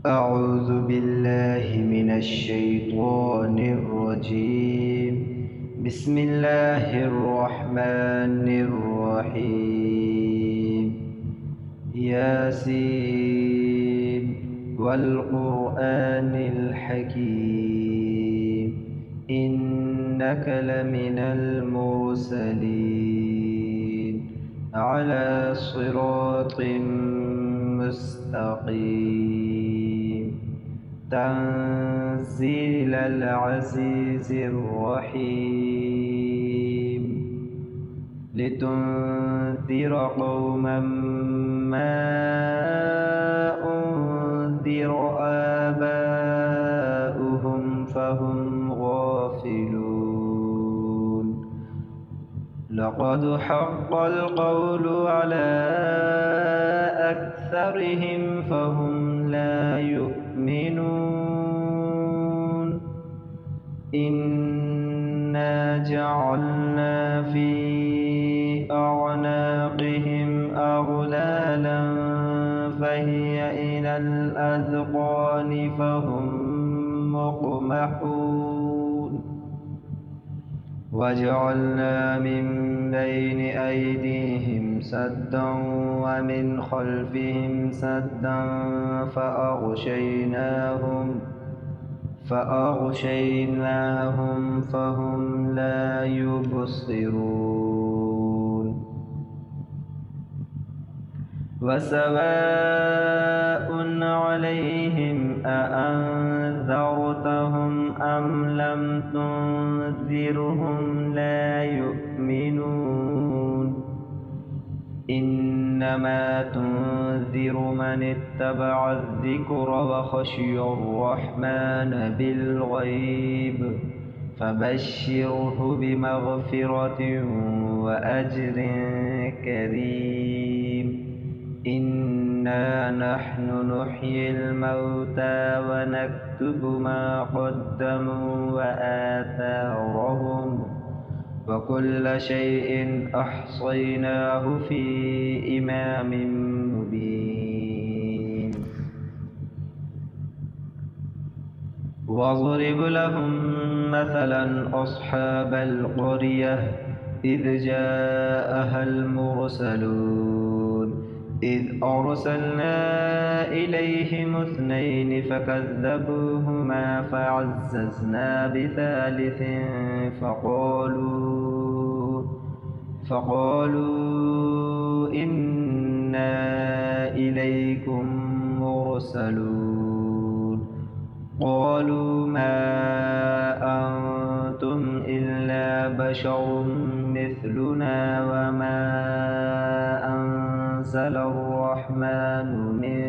أعوذ بالله من الشيطان الرجيم. بسم الله الرحمن الرحيم. ياسين والقرآن الحكيم إنك لمن المرسلين على صراط مستقيم تنزيل العزيز الرحيم لتنذر قوما ما أنذر آباؤهم فهم غافلون لقد حق القول على أكثرهم فهم لا يؤمنون إنا جعلنا في أعناقهم أغلالا فهي إلى الأذقان فهم مقمحون وجعلنا من بين أيديهم سدا ومن خلفهم سدا فأغشيناهم فهم لا يبصرون وسواء عليهم أأنذرتهم أم لم تنذرهم لا يؤمنون إنما تنذر من اتبع الذكر وخشي الرحمن بالغيب فبشره بمغفرة وأجر كريم إنا نحن نحيي الموتى ونكتب ما قدموا وآثارهم وكل شيء أحصيناه في إمام مبين واضرب لهم مثلا أصحاب القرية إذ جاءها المرسلون إذ أرسلنا إليهم اثنين فكذبوهما فعززنا بثالث فقالوا إنا إليكم مرسلون قالوا ما أنتم إلا بشر مثلنا وما أنزل الرحمن من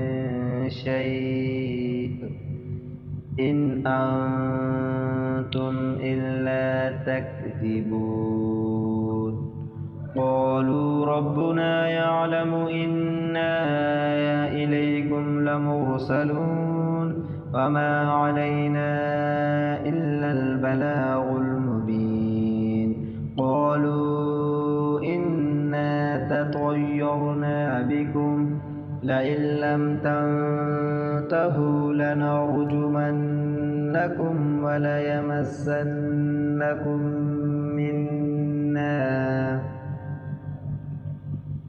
شيء إن أنتم إلا تكذبون قالوا ربنا يعلم إنا إليكم لمرسلون وما علينا إلا البلاغ المبين قالوا إنا تطيرنا بكم لئن لم تنتهوا لنرجمنكم وليمسنكم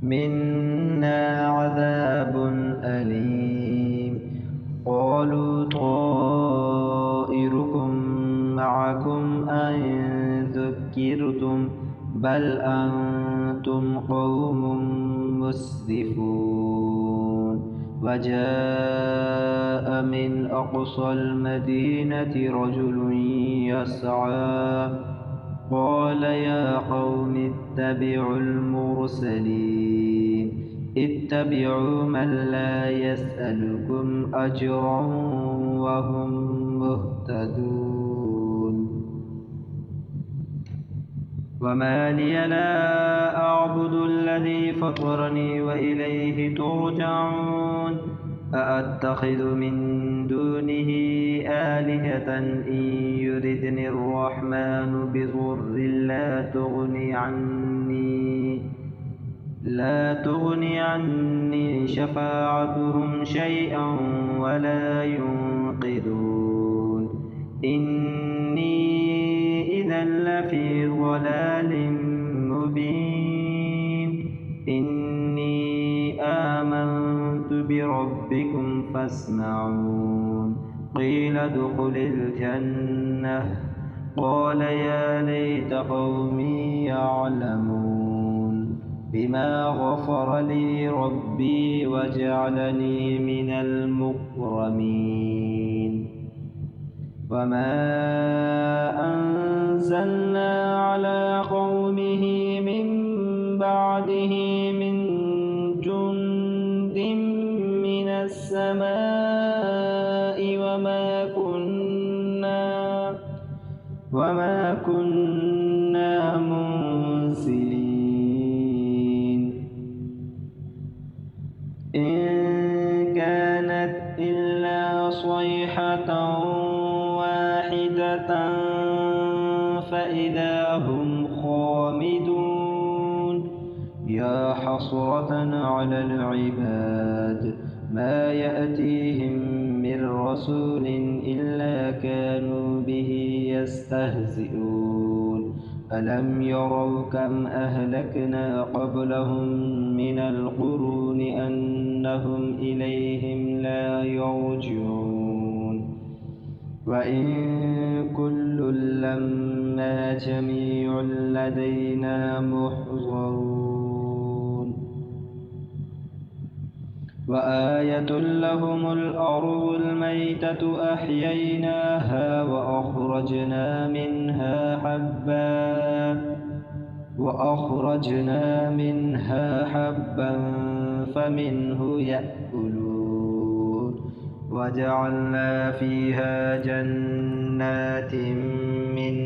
منا عذاب أليم قالوا طائركم معكم أئن ذكرتم بل أنتم قوم مسرفون وجاء من أقصى المدينة رجل يسعى قال يا قوم اتبعوا المرسلين اتبعوا من لا يسألكم أجرا وهم مهتدون وما لي لا أعبد الذي فطرني وإليه ترجعون أأتخذ من دونه آلهة إن يردني الرحمن بضر لا تغن عني لا تغن عني شفاعتهم شيئا ولا ينقذون إني إذا لفي ضلال مبين إني آمنت بربكم فاسمعون قيل ادخل الجنة قال يا ليت قومي يعلمون بما غفر لي ربي وجعلني من المكرمين وما أنزلنا على قومه من بعده من جند من السماء وما كنا منزلين إن كانت إلا صيحة واحدة فإذا هم خامدون يا حسرة على العباد ما يأتيهم من رسول إلا كانوا به يستهزئون ألم يروا كم أهلكنا قبلهم من القرون أنهم إليهم لا يرجعون وإن كل لما جميع لدينا محضرون وآية لهم الأرض الميتة أحييناها وأخرجنا منها حبا فمنه يأكلون وجعلنا فيها جنات من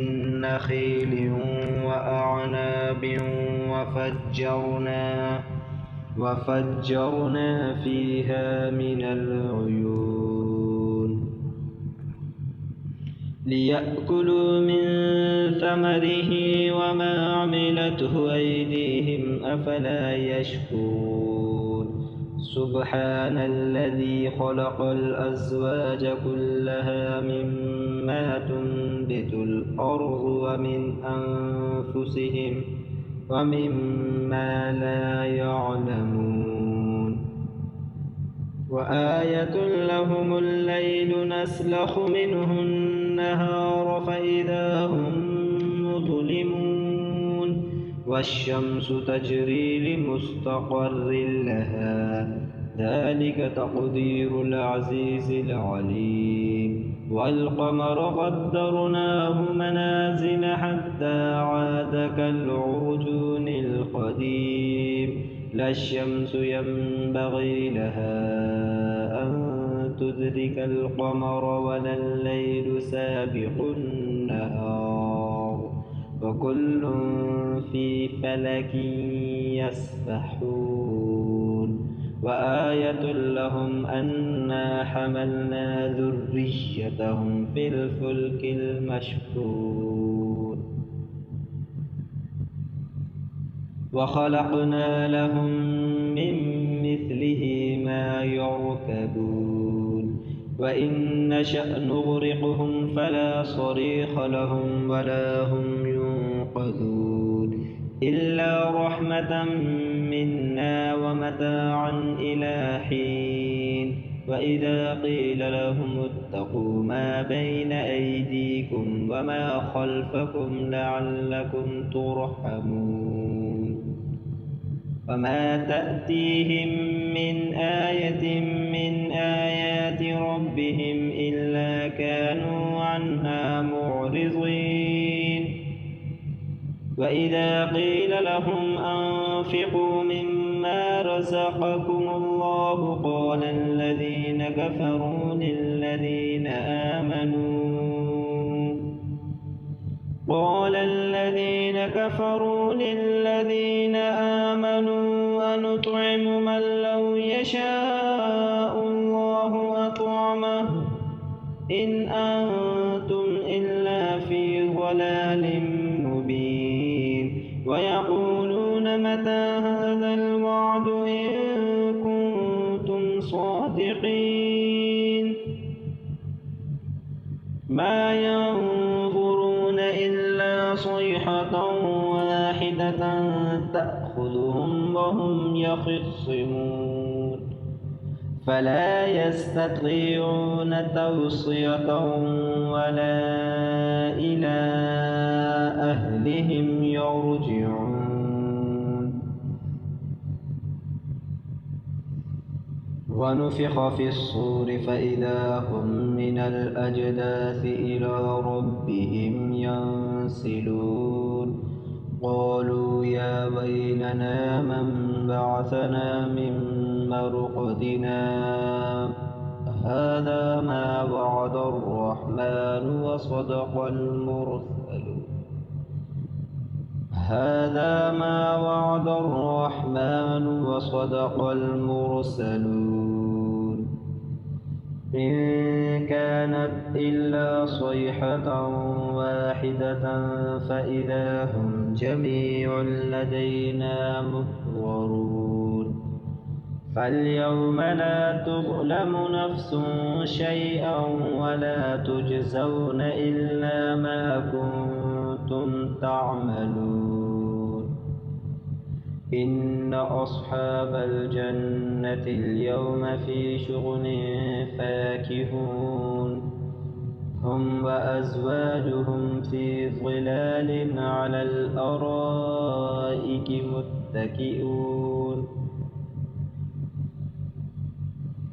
نخيل وأعناب وفجرنا فيها من العيون ليأكلوا من ثمره وما عملته أيديهم أفلا يشكرون سبحان الذي خلق الأزواج كلها مما تنبت الأرض ومن أنفسهم ومما لا يعلمون وآية لهم الليل نسلخ منه النهار فإذا هم مظلمون والشمس تجري لمستقر لها ذلك تقدير العزيز العليم والقمر قدرناه منازل حتى عاد كالعرجون القديم لا الشمس ينبغي لها أن تدرك القمر ولا الليل سابق النهار وكل في فلك يسبحون وآية لهم أنا حملنا ذريتهم في الفلك المشحون وخلقنا لهم من مثله ما يركبون وإن نشأ نغرقهم فلا صريخ لهم ولا هم ينقذون إلا رحمة منا ومتاعا إلى حين وإذا قيل لهم اتقوا ما بين أيديكم وما خلفكم لعلكم ترحمون وما تأتيهم من آية من آيات ربهم إلا كانوا عنها معرضين وإذا قيل لهم أنفقوا مما رزقكم الله قال الذين كفروا للذين آمنوا أنطعم من لو يشاء الله أطعمه إن أنتم إلا في ضلال مبين ويقولون متى هذا ما ينظرون إلا صيحة واحدة تأخذهم وهم يخصمون فلا يستطيعون توصية ولا إلى أهلهم يرجعون ونفخ في الصور فإذا هم من الأجداث إلى ربهم ينسلون قالوا يا ويلنا من بعثنا من مرقدنا هذا ما وعد الرحمن وصدق المرسلون هذا ما وعد الرحمن وصدق المرسلون إن كانت إلا صيحة واحدة فإذا هم جميع لدينا محضرون فاليوم لا تظلم نفس شيئا ولا تجزون إلا ما كنتم تعملون إن أصحاب الجنة اليوم في شغل فاكهون هم وأزواجهم في ظلال على الأرائك متكئون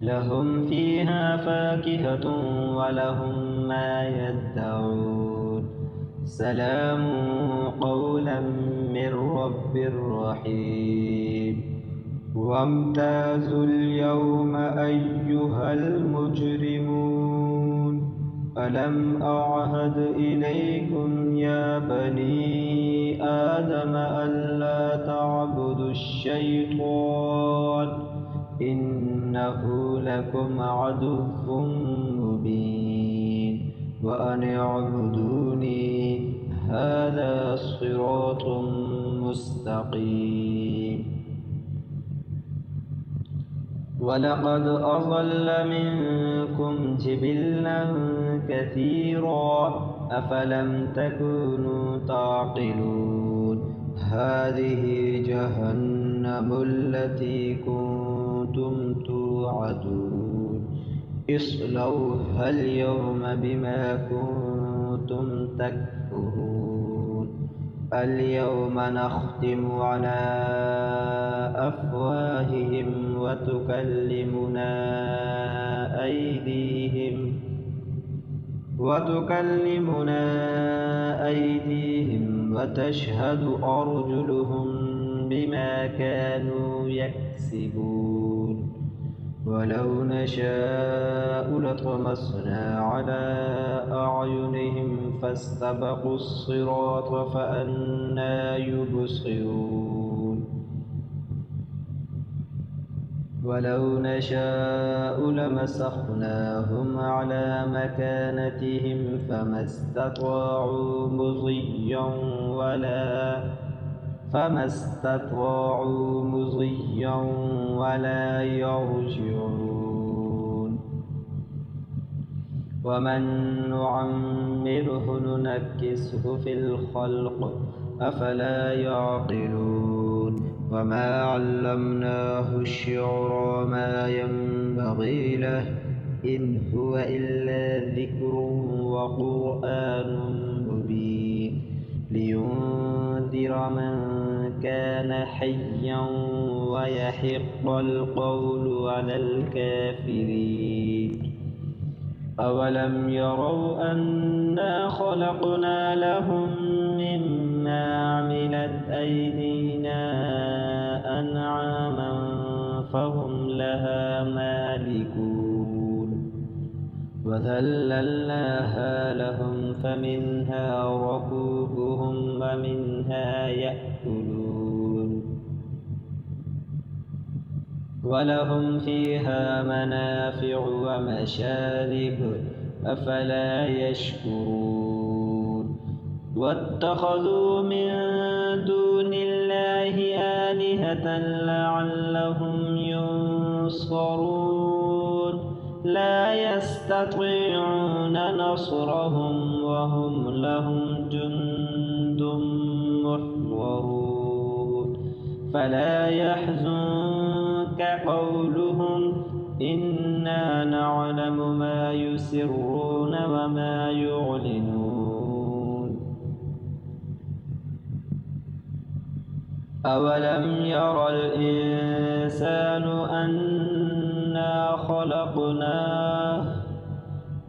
لهم فيها فاكهة ولهم ما يدعون سلام قولا من رب رحيم وامتازوا اليوم أيها المجرمون ألم أعهد إليكم يا بني آدم ألا تعبدوا الشيطان إنه لكم عدو مبين وأن اعبدوني هذا صراط مستقيم ولقد أضل منكم جبلا كثيرا أفلم تكونوا تعقلون هذه جهنم التي كنتم توعدون اصلوها اليوم بما كنتم تكفرون اليوم نختم على أفواههم وتكلمنا أيديهم وتشهد أرجلهم بما كانوا يكسبون ولو نشاء لطمسنا على أعينهم فاستبقوا الصراط فأنى يبصرون ولو نشاء لمسخناهم على مكانتهم فما استطاعوا مضيا ولا يرجعون ومن نعمره ننكسه في الخلق أفلا يعقلون وما علمناه الشعر ما ينبغي له إن هو إلا ذكر وقرآن مبين لينذر من كان حيا ويحق القول على الكافرين أولم يروا أنا خلقنا لهم مما عملت أيدينا أنعاما فهم لها مالكون وذللناها لهم فمنها ركوبهم ومنها يأكلون ولهم فيها منافع ومشارب أفلا يشكرون واتخذوا من دون الله آلهة لعلهم ينصرون لا يستطيعون نصرهم وهم لهم جند محضرون فلا يحزنك قولهم إنا نعلم ما يسرون وما يعلنون أولم ير الإنسان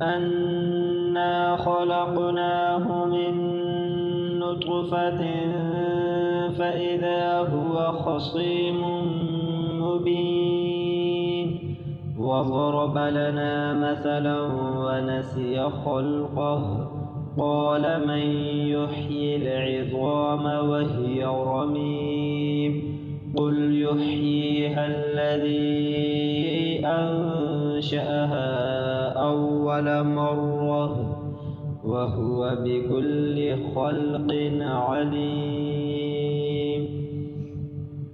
أنا خلقناه من نطفة فإذا هو خصيم مبين وضرب لنا مثلا ونسي خلقه قال من يحيي العظام وهي رميم قل يحييها الذي أنشأها أول مرة وهو بكل خلق عليم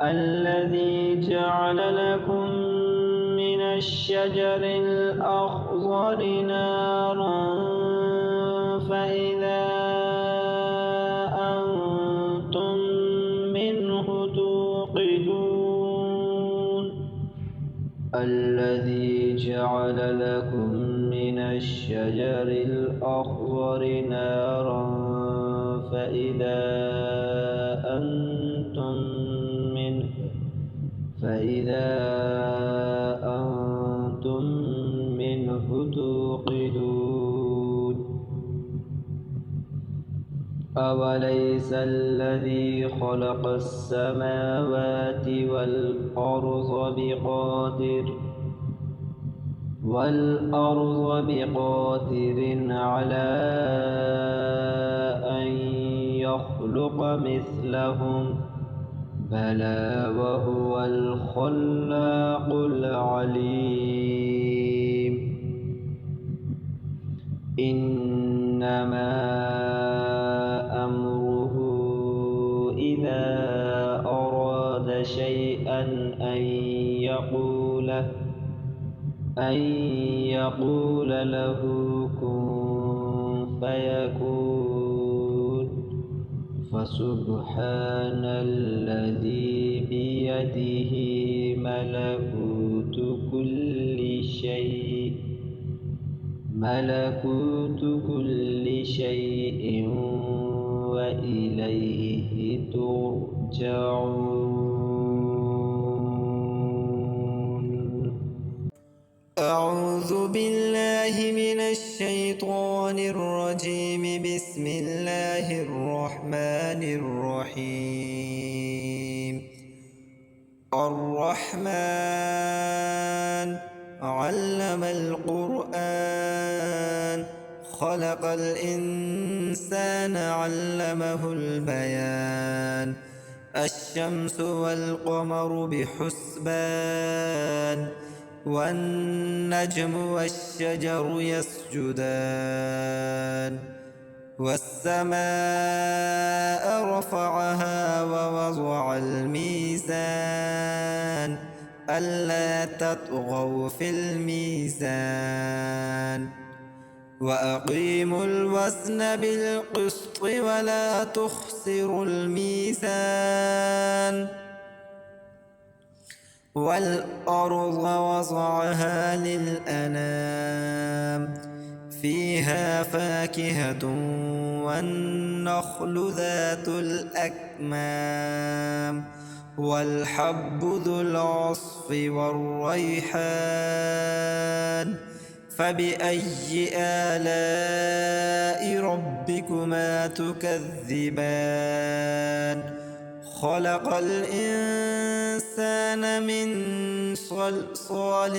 الذي جعل لكم من الشجر الأخضر نارا فإذا أنتم منه توقدون الذي جعل لكم من الشجر الأخضر نارا فإذا أنتم منه توقدون أوليس الذي خلق السماوات والأرض بقادر على أن يخلق مثلهم بلى وهو الخلاق العليم إنما أمره إذا أراد شيئا أن يقول له كن فيكون فسبحان الذي بيده ملكوت كل شيء وإليه ترجعون. أعوذ بالله من الشيطان الرجيم. بسم الله الرحمن الرحيم. الرحمن علم القرآن خلق الإنسان علمه البيان الشمس والقمر بحسبان والنجم والشجر يسجدان والسماء رفعها ووضع الميزان ألا تطغوا في الميزان وأقيموا الوزن بالقسط ولا تخسروا الميزان والأرض وضعها للأنام فيها فاكهة والنخل ذات الأكمام والحب ذو العصف والريحان فبأي آلاء ربكما تكذبان خلق الإنسان من صلصال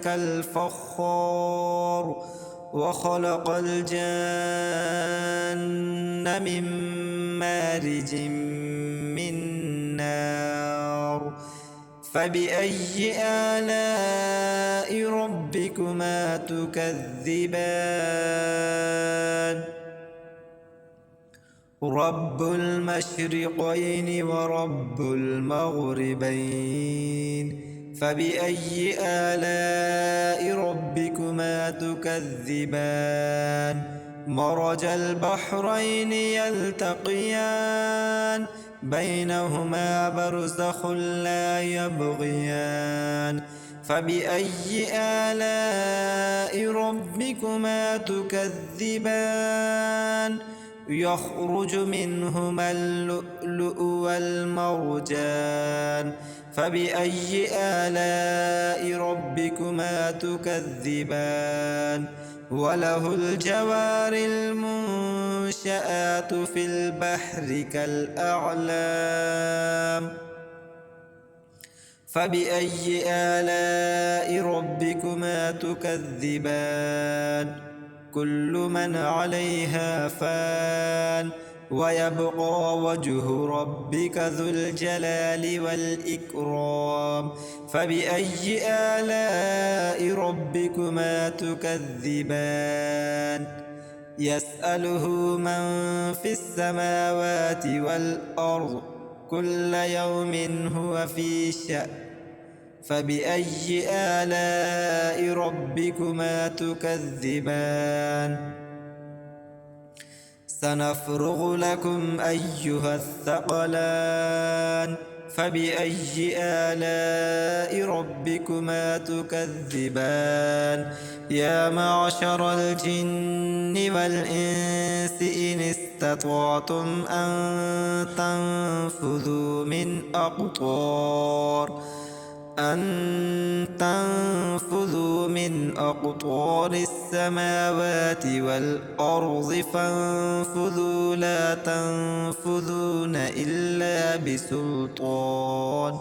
كالفخار وخلق الجن من مارج من نار فبأي آلاء ربكما تكذبان رب المشرقين ورب المغربين فبأي آلاء ربكما تكذبان مرج البحرين يلتقيان بينهما برزخ لا يبغيان فبأي آلاء ربكما تكذبان يخرج منهما اللؤلؤ والمرجان فبأي آلاء ربكما تكذبان وله الجوار المنشآت في البحر كالأعلام فبأي آلاء ربكما تكذبان كل من عليها فان ويبقى وجه ربك ذو الجلال والإكرام فبأي آلاء ربكما تكذبان يسأله من في السماوات والأرض كل يوم هو في شأن فبأي آلاء ربكما تكذبان سنفرغ لكم أيها الثقلان فبأي آلاء ربكما تكذبان يا معشر الجن والإنس إن استطعتم أن تنفذوا من أقطار السماوات والأرض فانفذوا لا تنفذون إلا بسلطان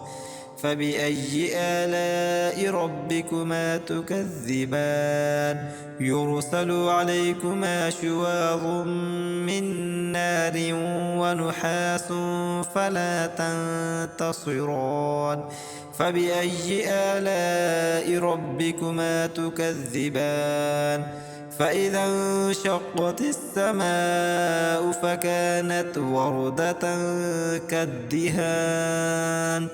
فبأي آلاء ربكما تكذبان يرسل عليكما شواظ من نار ونحاس فلا تنتصران فبأي آلاء ربكما تكذبان فإذا انشقت السماء فكانت وردة كالدهان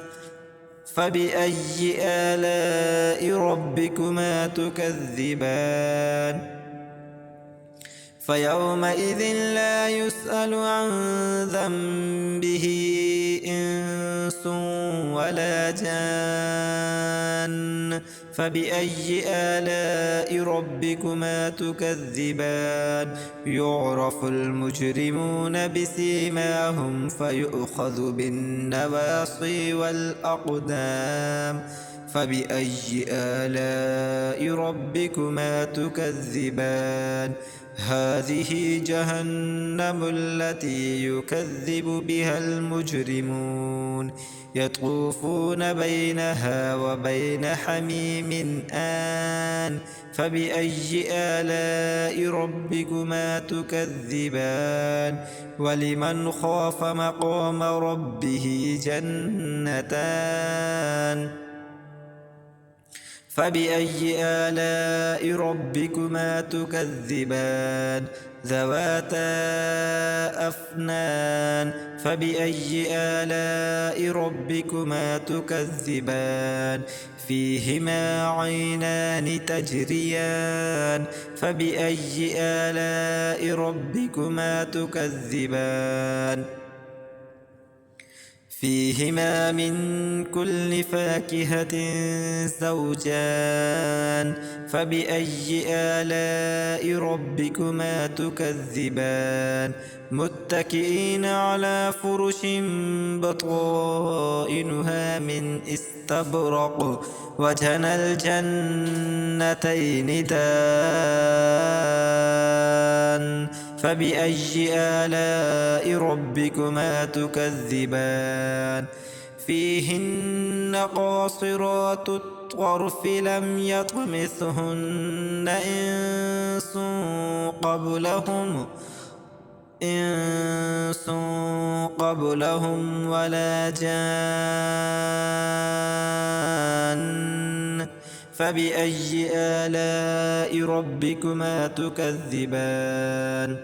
فبأي آلاء ربكما تكذبان فيومئذ لا يسأل عن ذنبه إنس ولا جان فبأي آلاء ربكما تكذبان يعرف المجرمون بسيماهم فيؤخذ بالنواصي والأقدام فبأي آلاء ربكما تكذبان هذه جهنم التي يكذب بها المجرمون يطوفون بينها وبين حميم آن فبأي آلاء ربكما تكذبان ولمن خاف مقام ربه جنتان فبأي آلاء ربكما تكذبان ذواتا أفنان فبأي آلاء ربكما تكذبان فيهما عينان تجريان فبأي آلاء ربكما تكذبان فيهما من كل فاكهة زوجان فبأي آلاء ربكما تكذبان متكئين على فرش بطائنها من استبرق وجنى الجنتين دان فبأي آلاء ربكما تكذبان فيهن قاصرات الطرف لم يطمثهن إنس قبلهم ولا جان فبأي آلاء ربكما تكذبان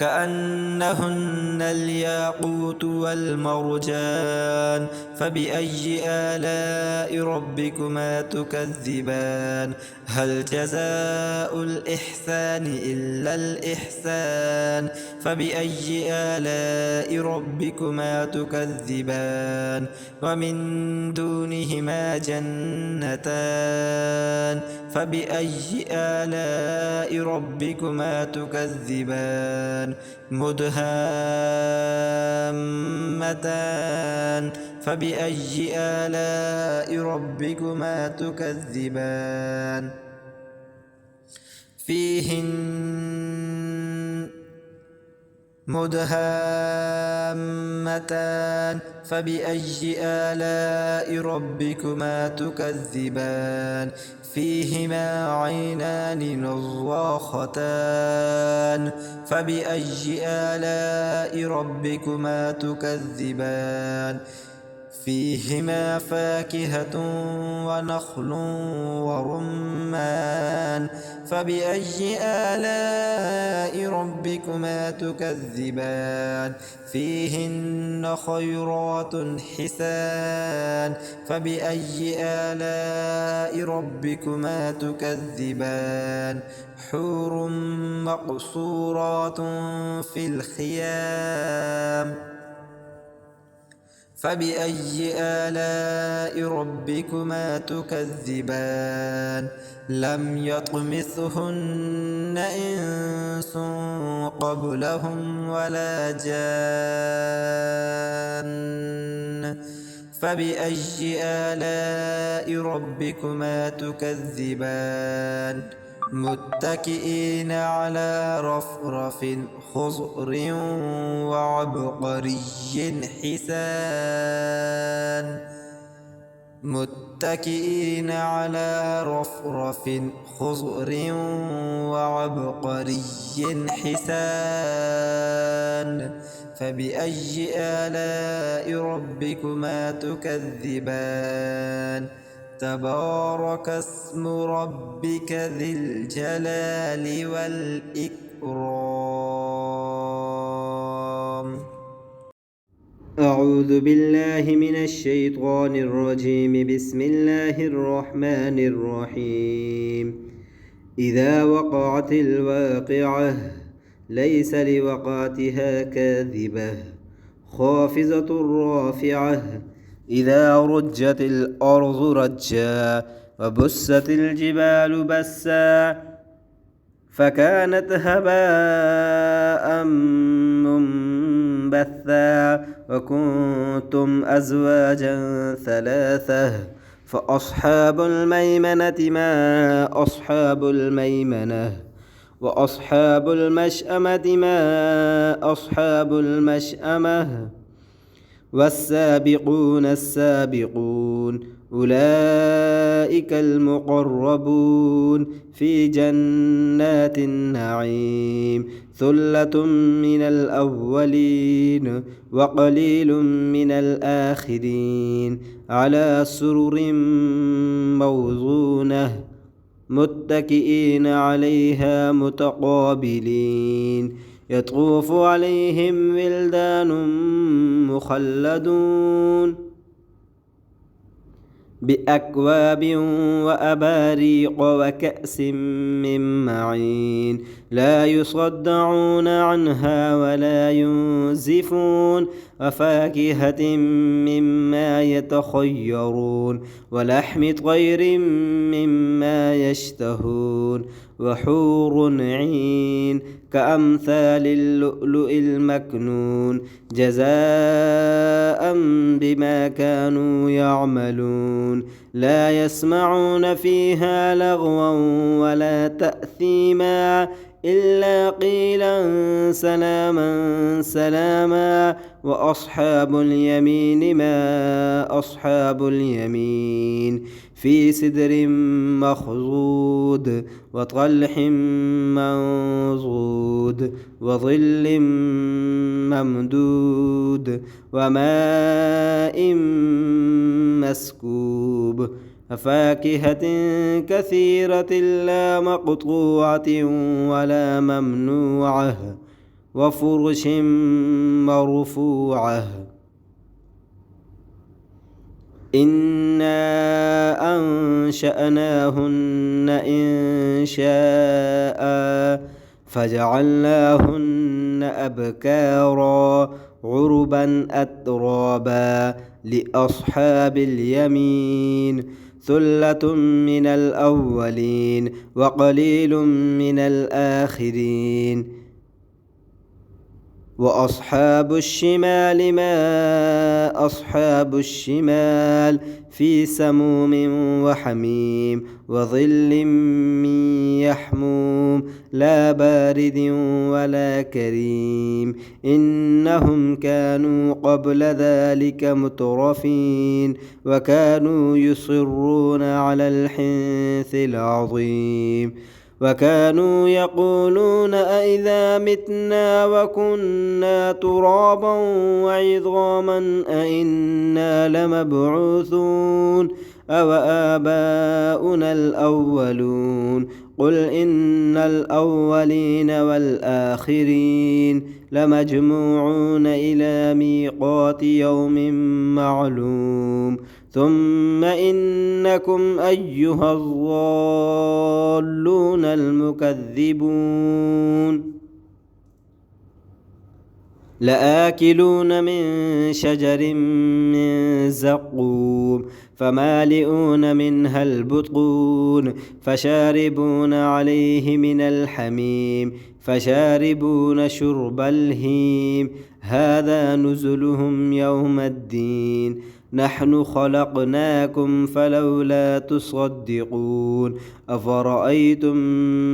كأنهن الياقوت والمرجان فبأي آلاء ربكما تكذبان هل جزاء الإحسان إلا الإحسان فبأي آلاء ربكما تكذبان ومن دونهما جنتان فبأي آلاء ربكما تكذبان مدهامتان فبأي آلاء ربكما تكذبان فيهن مدهامتان فبأي آلاء ربكما تكذبان فيهما عينان نضاختان فبأي آلاء ربكما تكذبان فيهما فاكهة ونخل ورمان فبأي آلاء ربكما تكذبان فيهن خيرات حسان فبأي آلاء ربكما تكذبان حور مقصورات في الخيام فبأي آلاء ربكما تكذبان لم يطمثهن إنس قبلهم ولا جان فبأي آلاء ربكما تكذبان متكئين على رفرف خضر وعبقري حسان متكئين على رفرف خضر وعبقري حسان فبأي آلاء ربكما تكذبان تبارك اسم ربك ذي الجلال والإكرام. أعوذ بالله من الشيطان الرجيم. بسم الله الرحمن الرحيم. إذا وقعت الواقعة ليس لوقعتها كاذبة خافضة رافعة إذا رجت الأرض رجا وبست الجبال بسا فكانت هباء منبثا وكنتم أزواجا ثلاثة فأصحاب الميمنة ما أصحاب الميمنة وأصحاب المشأمة ما أصحاب المشأمة والسابقون السابقون أولئك المقربون في جنات النعيم ثلة من الأولين وقليل من الآخرين على سرر موضونة متكئين عليها متقابلين يطوف عليهم ولدان مخلدون بأكواب وأباريق وكأس من معين لا يصدعون عنها ولا ينزفون وفاكهة مما يتخيرون ولحم طير مما يشتهون وحور عين كأمثال اللؤلؤ المكنون جزاء بما كانوا يعملون لا يسمعون فيها لغوا ولا تأثيما إلا قيلا سلاما سلاما وأصحاب اليمين ما أصحاب اليمين في سدر مخضود وطلح منضود وظل ممدود وماء مسكوب وفاكهة كثيرة لا مقطوعة ولا ممنوعة وفرش مرفوعة إنا أنشأناهن إنشاء فجعلناهن أبكارا عربا أترابا لأصحاب اليمين ثلة من الأولين وقليل من الآخرين وأصحاب الشمال ما أصحاب الشمال في سموم وحميم وظل من يحموم لا بارد ولا كريم إنهم كانوا قبل ذلك مترفين وكانوا يصرون على الحنث العظيم وكانوا يقولون أئذا متنا وكنا ترابا وعظاما أئنا لمبعوثون أو آباؤنا الأولون قل إن الأولين والآخرين لمجموعون إلى ميقات يوم معلوم ثم إنكم أيها الضالون المكذبون لآكلون من شجر من زقوم فمالئون منها البطون فشاربون عليه من الحميم فشاربون شرب الهيم هذا نزلهم يوم الدين نحن خلقناكم فلولا تصدقون أفرأيتم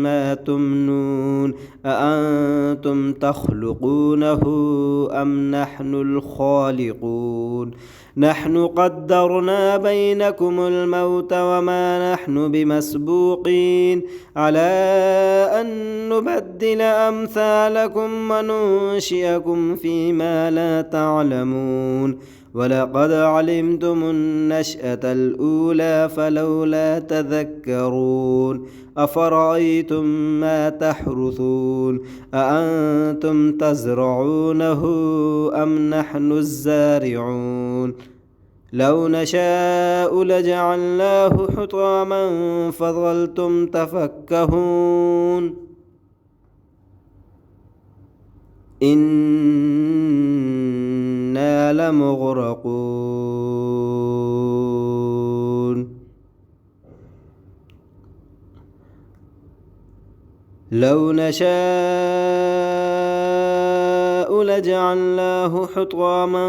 ما تمنون أأنتم تخلقونه أم نحن الخالقون نحن قدرنا بينكم الموت وما نحن بمسبوقين على أن نبدل أمثالكم وننشئكم فيما لا تعلمون ولقد علمتم النشأة الأولى فلولا تذكرون أفرأيتم ما تحرثون أأنتم تزرعونه أم نحن الزارعون لو نشاء لجعلناه حطاما فظلتم تفكهون إنا لمغرقون لو نشاء لجعلناه حطاما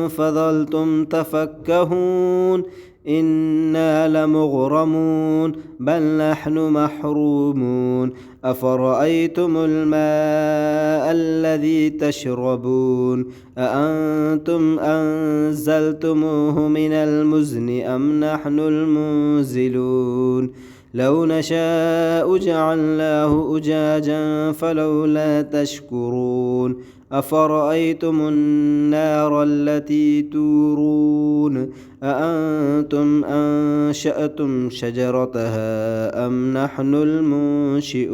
فظلتم تفكهون إنا لمغرمون بل نحن محرومون أفرأيتم الماء الذي تشربون أأنتم أنزلتموه من المزن أم نحن المنزلون لو نشاء جعلناه أجاجا فلولا تشكرون أفرأيتم النار التي تورون أأنتم أنشأتم شجرتها أم نحن المنشئون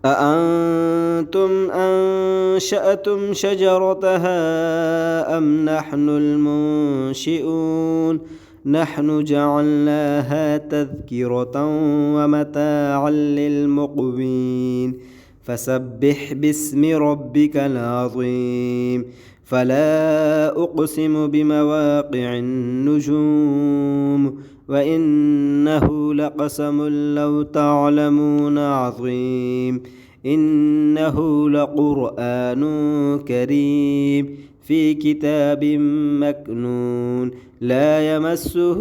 أأنتم أنشأتم شجرتها أم نحن المنشئون نحن جعلناها تذكرة ومتاعا للمقوين فسبح باسم ربك العظيم فلا أقسم بمواقع النجوم وإنه لقسم لو تعلمون عظيم إنه لقرآن كريم في كتاب مكنون لا يمسه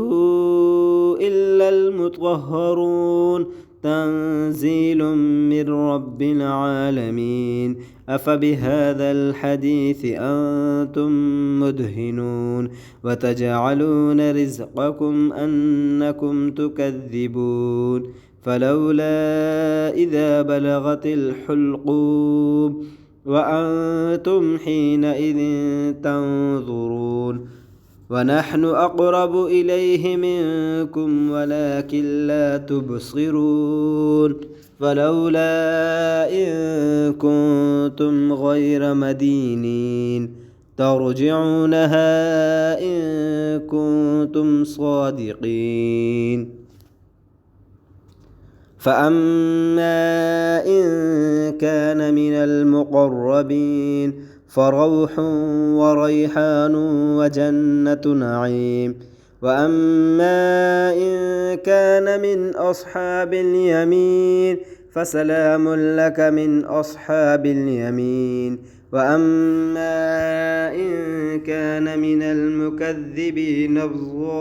إلا المطهرون تنزيل من رب العالمين أفبهذا الحديث أنتم مدهنون وتجعلون رزقكم أنكم تكذبون فلولا إذا بلغت الحلقوم وأنتم حينئذ تنظرون ونحن أقرب إليه منكم ولكن لا تبصرون فلولا إن كنتم غير مدينين ترجعونها إن كنتم صادقين. فأما إن كان من المقربين فروح وريحان وجنة نعيم. وأما إن كان من أصحاب اليمين فسلام لك من أصحاب اليمين. وأما إن كان من المكذبين الضالين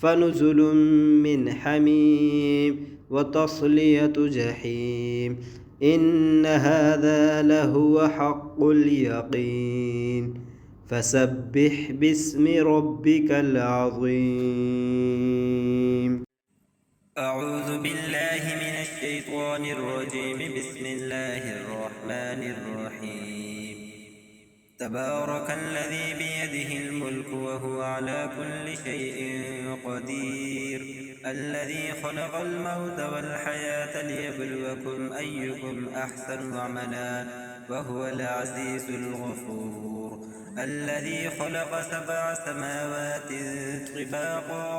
فنزل من حميم وتصلية جحيم. إن هذا لهو حق اليقين. فسبح باسم ربك العظيم. أعوذ بالله من الشيطان الرجيم. بسم الله الرحمن الرحيم. تبارك الذي بيده الملك وهو على كل شيء قدير. الذي خلق الموت والحياة ليبلوكم أيكم أحسن عملا وهو العزيز الغفور. الذي خلق 7 سماوات طباقا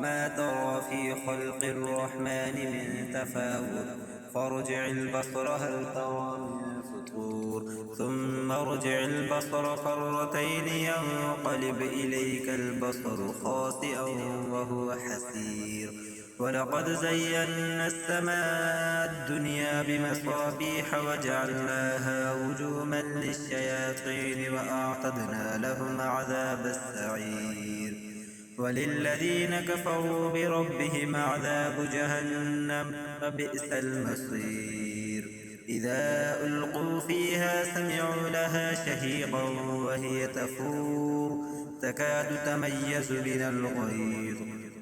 ما ترى في خلق الرحمن من تفاوت فارجع البصر هل ترى من فطور ثم ارجع البصر كرتين ينقلب إليك البصر خاسئا وهو حسير. ولقد زينا السماء الدنيا بمصابيح وجعلناها رجوما للشياطين وأعتدنا لهم عذاب السعير. وللذين كفروا بربهم عذاب جهنم وبئس المصير. إذا ألقوا فيها سمعوا لها شهيقا وهي تفور تكاد تميز من الغيظ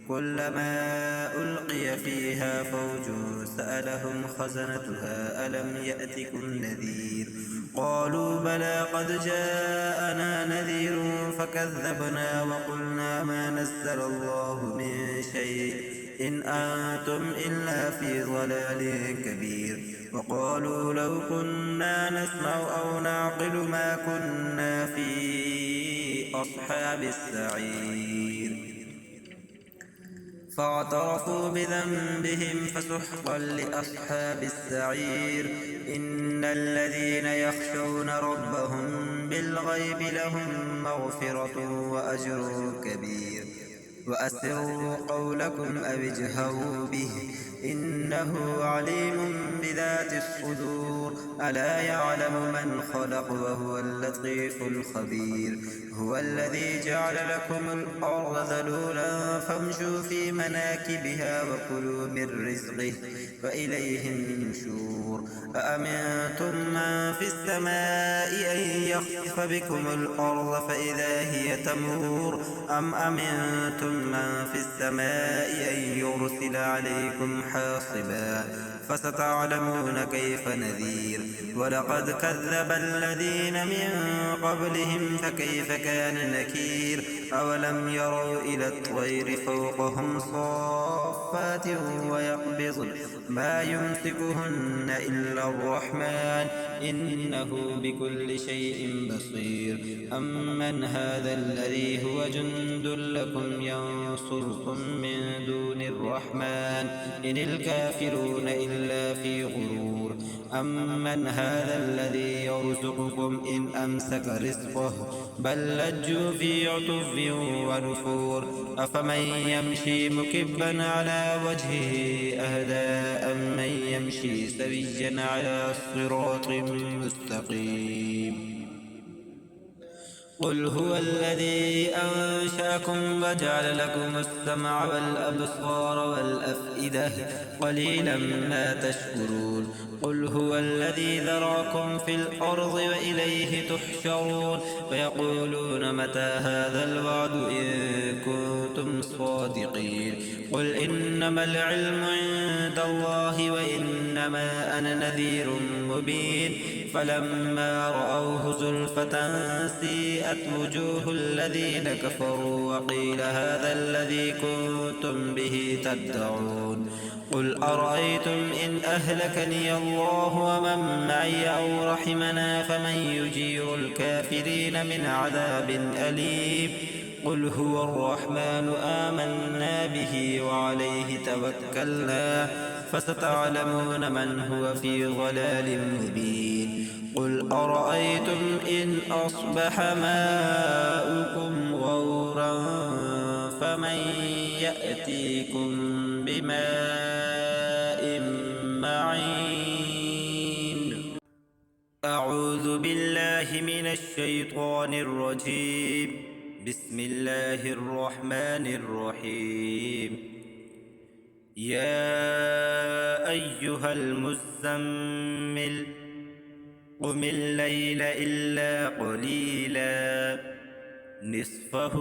كلما ألقي فيها فوج سألهم خزنتها ألم يأتكم نذير قالوا بلى قد جاءنا نذير فكذبنا وقلنا ما نزل الله من شيء إن أنتم إلا في ضلال كبير. وقالوا لو كنا نسمع أو نعقل ما كنا في أصحاب السعير. فاعترفوا بذنبهم فسحقا لأصحاب السعير. إن الذين يخشون ربهم بالغيب لهم مغفرة وأجر كبير. وأسروا قولكم أو اجهروا به إنه عليم بذات الصدور. ألا يعلم من خلق وهو اللطيف الخبير. هو الذي جعل لكم الأرض ذلولا فامشوا في مناكبها وكلوا من رزقه وإليه النشور. أأمنتم من في السماء أن يخسف بكم الأرض فإذا هي تمور أم أمنتم من في السماء أن يرسل عليكم حاصبا فستعلمون كيف نذير. ولقد كذب الذين من قبلهم فكيف كان نكير. أولم يروا إلى الطير فوقهم صافات ويقبضن ما يمسكهن إلا الرحمن إنه بكل شيء بصير. أمن هذا الذي هو جند لكم ينصركم من دون الرحمن إن الكافرون إلا في غرور. أمن هذا الذي يرزقكم إن أمسك رزقه بل لجوا في عتب ونفور. أفمن يمشي مكبا على وجهه أهدى أمن يمشي سويا على صراط مستقيم. قل هو الذي أنشأكم وجعل لكم السمع والأبصار والأفئدة قليلا ما تشكرون. قل هو الذي ذراكم في الأرض وإليه تحشرون. ويقولون متى هذا الوعد إن كنتم صادقين قل إنما العلم عند الله وإنما أنا نذير مبين فلما رأوه زلفة سيئت وجوه الذين كفروا وقيل هذا الذي كنتم به تدعون قل أرأيتم إن أهلكني الله ومن معي أو رحمنا فمن يجير الكافرين من عذاب أليم قل هو الرحمن آمنا به وعليه توكلنا فستعلمون من هو في ضلال مبين قل أرأيتم إن أصبح ماؤكم غورا فمن يأتيكم بماء معين أعوذ بالله من الشيطان الرجيم بسم الله الرحمن الرحيم يا أيها المزمل قم الليل إلا قليلا نصفه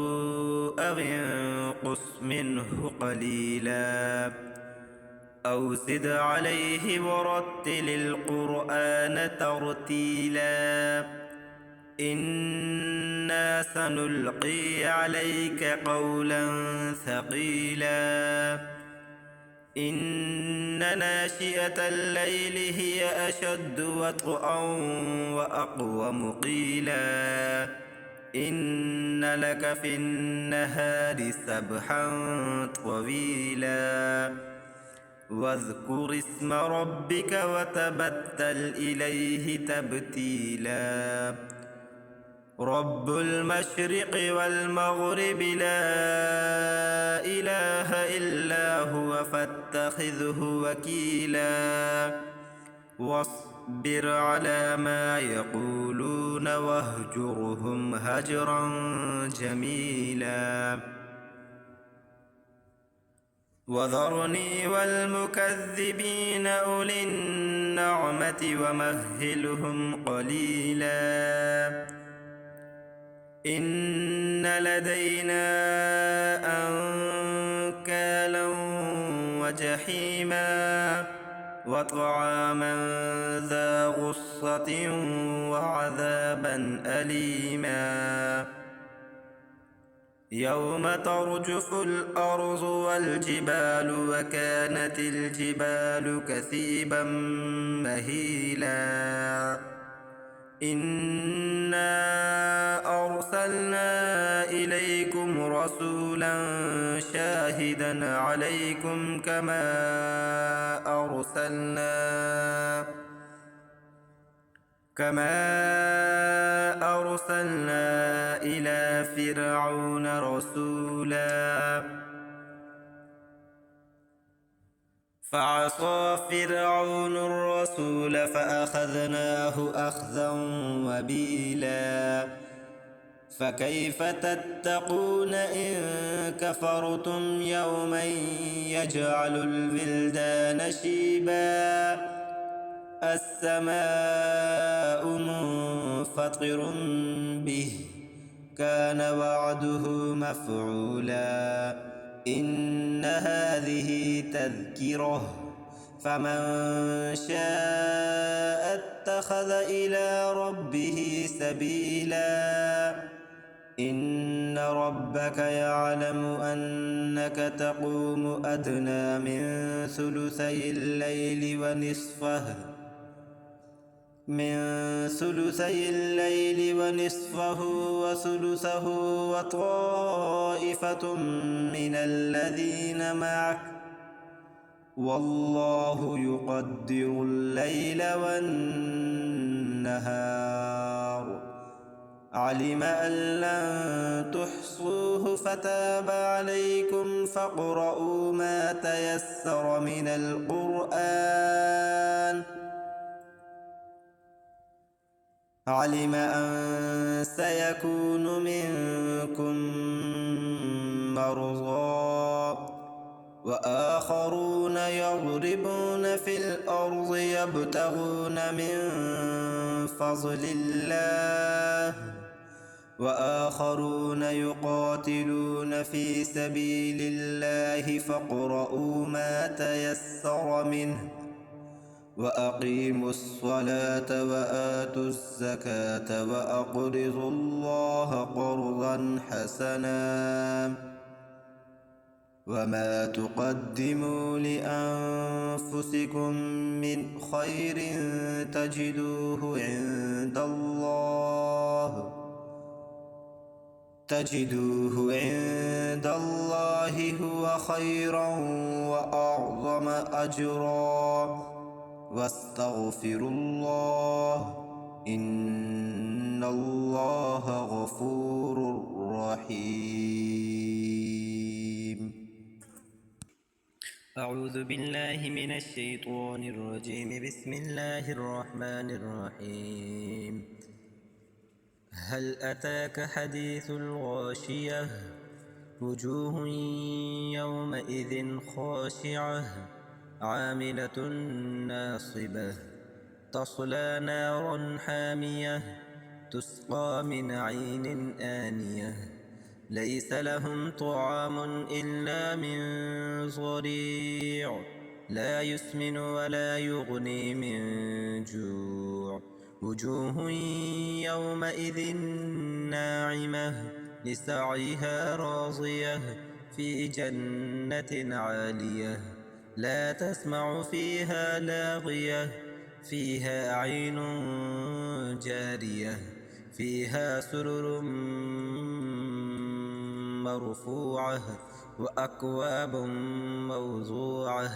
أو انقص منه قليلا أو زد عليه ورتل القرآن ترتيلا إنا سنلقي عليك قولا ثقيلا إن ناشئة الليل هي أشد وطئا وأقوم قيلا إن لك في النهار سبحا طويلا واذكر اسم ربك وتبتل إليه تبتيلا رب المشرق والمغرب لا إله إلا هو فاتخذه وكيلا واصبر على ما يقولون واهجرهم هجرا جميلا وذرني والمكذبين أولي النعمة ومهلهم قليلا إن لدينا أنكالا وجحيما وطعاما ذا غصة وعذابا أليما يوم ترجف الأرض والجبال وكانت الجبال كثيبا مهيلا إنا أرسلنا إليكم رسولا شاهدا عليكم كما أرسلنا إلى فرعون رسولا فعصى فرعون الرسول فأخذناه أخذا وبيلا فكيف تتقون إن كفرتم يوما يجعل الولدان شيبا السماء منفطر به كان وعده مفعولا إن هذه تذكرة فمن شاء اتخذ إلى ربه سبيلا إن ربك يعلم أنك تقوم أدنى من ثلثي الليل ونصفه وثلثه وطائفة من الذين معك والله يقدر الليل والنهار علم أن لن تحصوه فتاب عليكم فاقرؤوا ما تيسر من القرآن علم أن سيكون منكم مرضى وآخرون يضربون في الأرض يبتغون من فضل الله وآخرون يقاتلون في سبيل الله فاقرؤوا ما تيسر منه وأقيموا الصلاة وآتوا الزكاة وأقرضوا الله قرضا حسنا وما تقدموا لأنفسكم من خير تجدوه عند الله هو خيرا وأعظم أجرا واستغفروا الله إن الله غفور رحيم. أعوذ بالله من الشيطان الرجيم. بسم الله الرحمن الرحيم. هل أتاك حديث الغاشية وجوه يومئذ خاشعة عاملة ناصبة تصلى نارا حامية تسقى من عين آنية ليس لهم طعام إلا من ضريع لا يسمن ولا يغني من جوع وجوه يومئذ ناعمة لسعيها راضية في جنة عالية لا تسمع فيها لاغية فيها عين جارية فيها سرر مرفوعة وأكواب موضوعة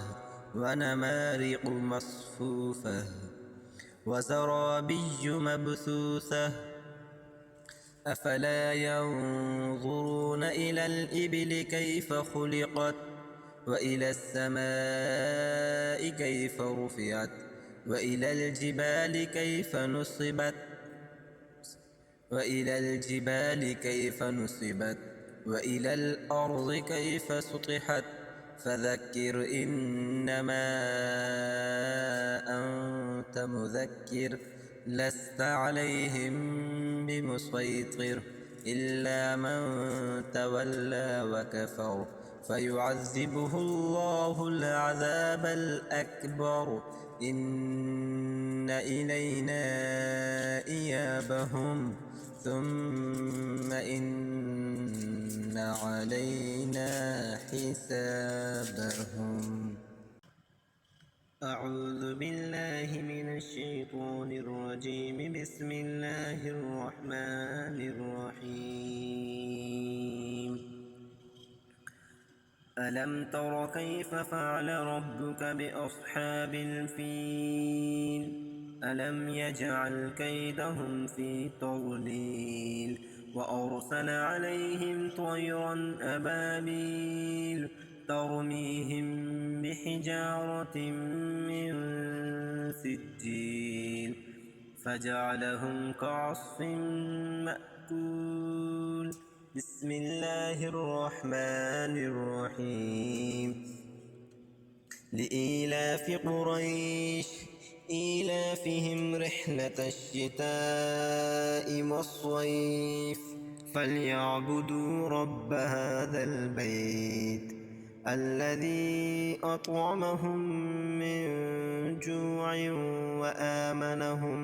ونمارق مصفوفة وزرابي مبثوثة أفلا ينظرون إلى الإبل كيف خلقت وإلى السماء كيف رفعت وإلى الجبال كيف نصبت وإلى الأرض كيف سطحت فذكر إنما أنت مذكر لست عليهم بمسيطر إلا من تولى وكفر فيعذبه الله العذاب الأكبر إن إلينا إيابهم ثم إن علينا حسابهم. أعوذ بالله من الشيطان الرجيم. بسم الله الرحمن الرحيم. ألم تر كيف فعل ربك بأصحاب الفيل ألم يجعل كيدهم في تضليل وأرسل عليهم طيرا أبابيل ترميهم بحجارة من سجيل فجعلهم كعصف مأكول. بسم الله الرحمن الرحيم. لإيلاف قريش إيلافهم رحلة الشتاء والصيف فليعبدوا رب هذا البيت الذي أطعمهم من جوع وآمنهم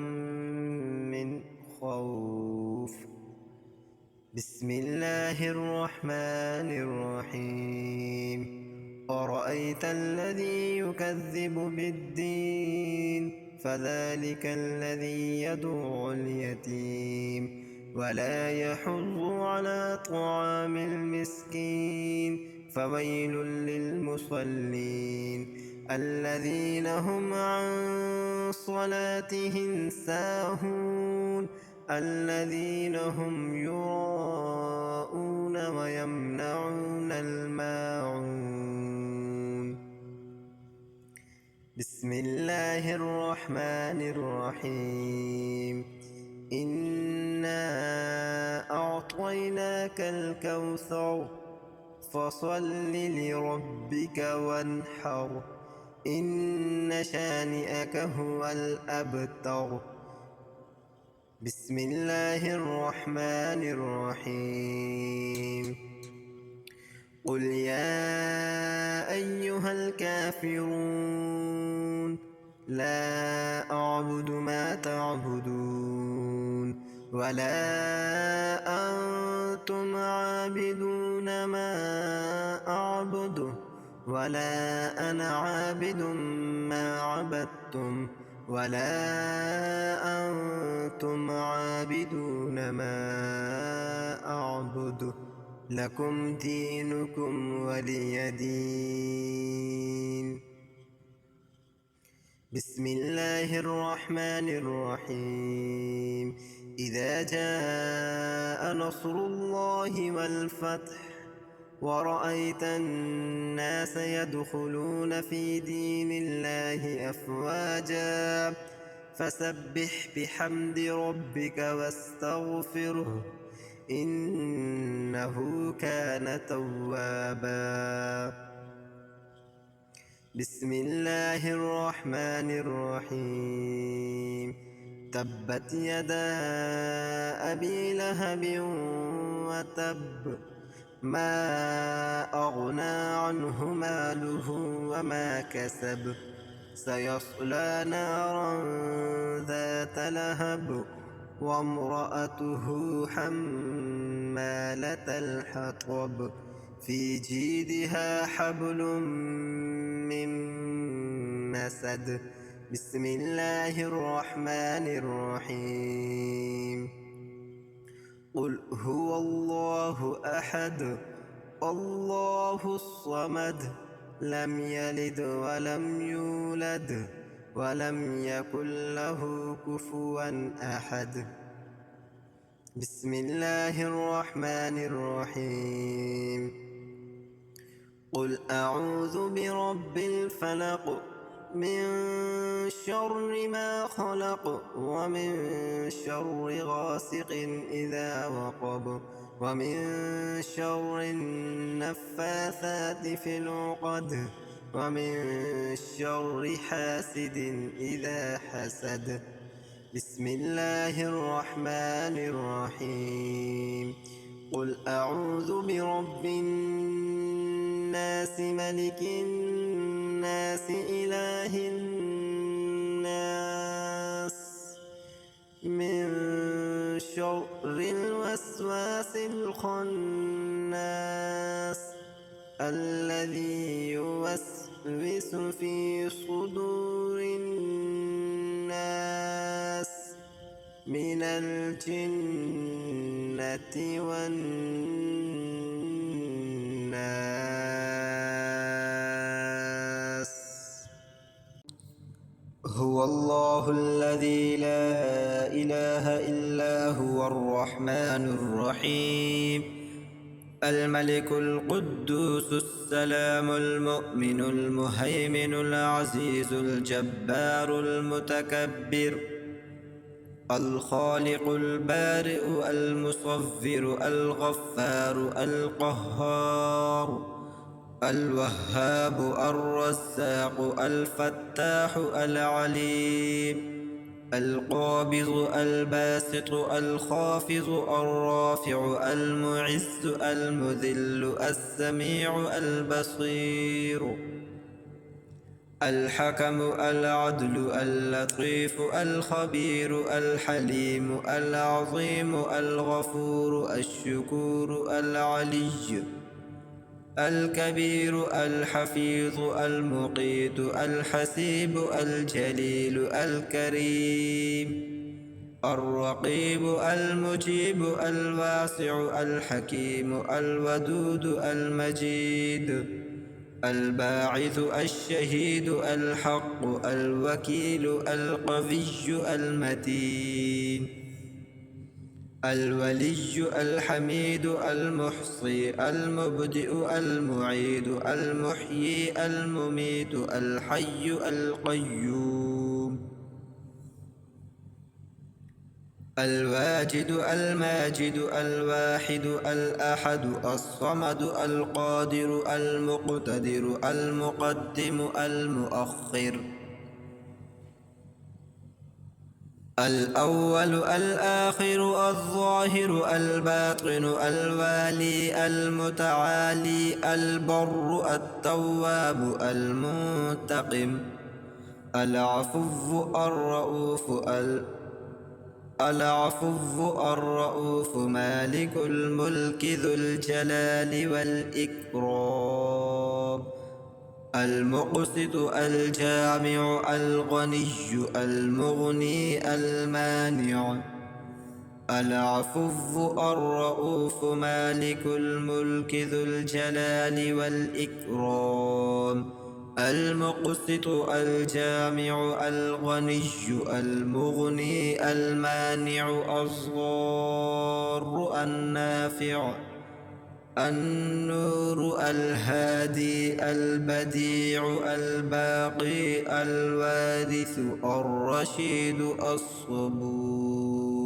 من خوف. بسم الله الرحمن الرحيم. أرأيت الذي يكذب بالدين فذلك الذي يدعو اليتيم ولا يحض على طعام المسكين فويل للمصلين الذين هم عن صلاتهم ساهون الذين هم يراءون ويمنعون الماعون. بسم الله الرحمن الرحيم. إنا أعطيناك الكوثر فصل لربك وانحر إن شانئك هو الأبتر. بسم الله الرحمن الرحيم قل يا أيها الكافرون لا أعبد ما تعبدون ولا أنتم عابدون ما أعبد ولا أنا عابد ما عبدتم ولا أنتم عابدون ما أعبد لكم دينكم ولي دين. بسم الله الرحمن الرحيم إذا جاء نصر الله والفتح ورأيت الناس يدخلون في دين الله أفواجا فسبح بحمد ربك واستغفره إنه كان توابا. بسم الله الرحمن الرحيم تبت يدا أبي لهب وتب ما أغنى عنه ماله وما كسب سيصلى نارا ذات لهب وامرأته حمالة الحطب في جيدها حبل من مسد. بسم الله الرحمن الرحيم قل هو الله أحد الله الصمد لم يلد ولم يولد ولم يكن له كفوا أحد. بسم الله الرحمن الرحيم قل أعوذ برب الفلق من شر ما خلق ومن شر غاسق إذا وقب ومن شر النفاثات في العقد ومن شر حاسد إذا حسد. بسم الله الرحمن الرحيم قل أعوذ برب الناس ملك الناس إله الناس من شر الوسواس الخناس الذي يوسوس في صدور الناس من الجنة والناس. هو الله الذي لا إله إلا هو الرحمن الرحيم الملك القدوس السلام المؤمن المهيمن العزيز الجبار المتكبر الخالق البارئ المصور الغفار القهار الوهاب الرزاق الفتاح العليم القابض الباسط الخافض الرافع المعز المذل السميع البصير الحكم العدل اللطيف الخبير الحليم العظيم الغفور الشكور العلي الكبير الحفيظ المقيت الحسيب الجليل الكريم الرقيب المجيب الواسع الحكيم الودود المجيد الباعث الشهيد الحق الوكيل القوي المتين الولي الحميد المحصي المبدئ المعيد المحيي المميت الحي القيوم الواجد الماجد الواحد الأحد الصمد القادر المقتدر المقدم المؤخر الأول الآخر الظاهر الباطن الوالي المتعالي البر التواب المنتقم العفو الرؤوف مالك الملك ذو الجلال والإكرام المقسط الجامع الغني المغني المانع العفو الرؤوف مالك الملك ذو الجلال والإكرام المقسط الجامع الغني المغني المانع الضار النافع النور الهادي البديع الباقي الوارث الرشيد الصبور.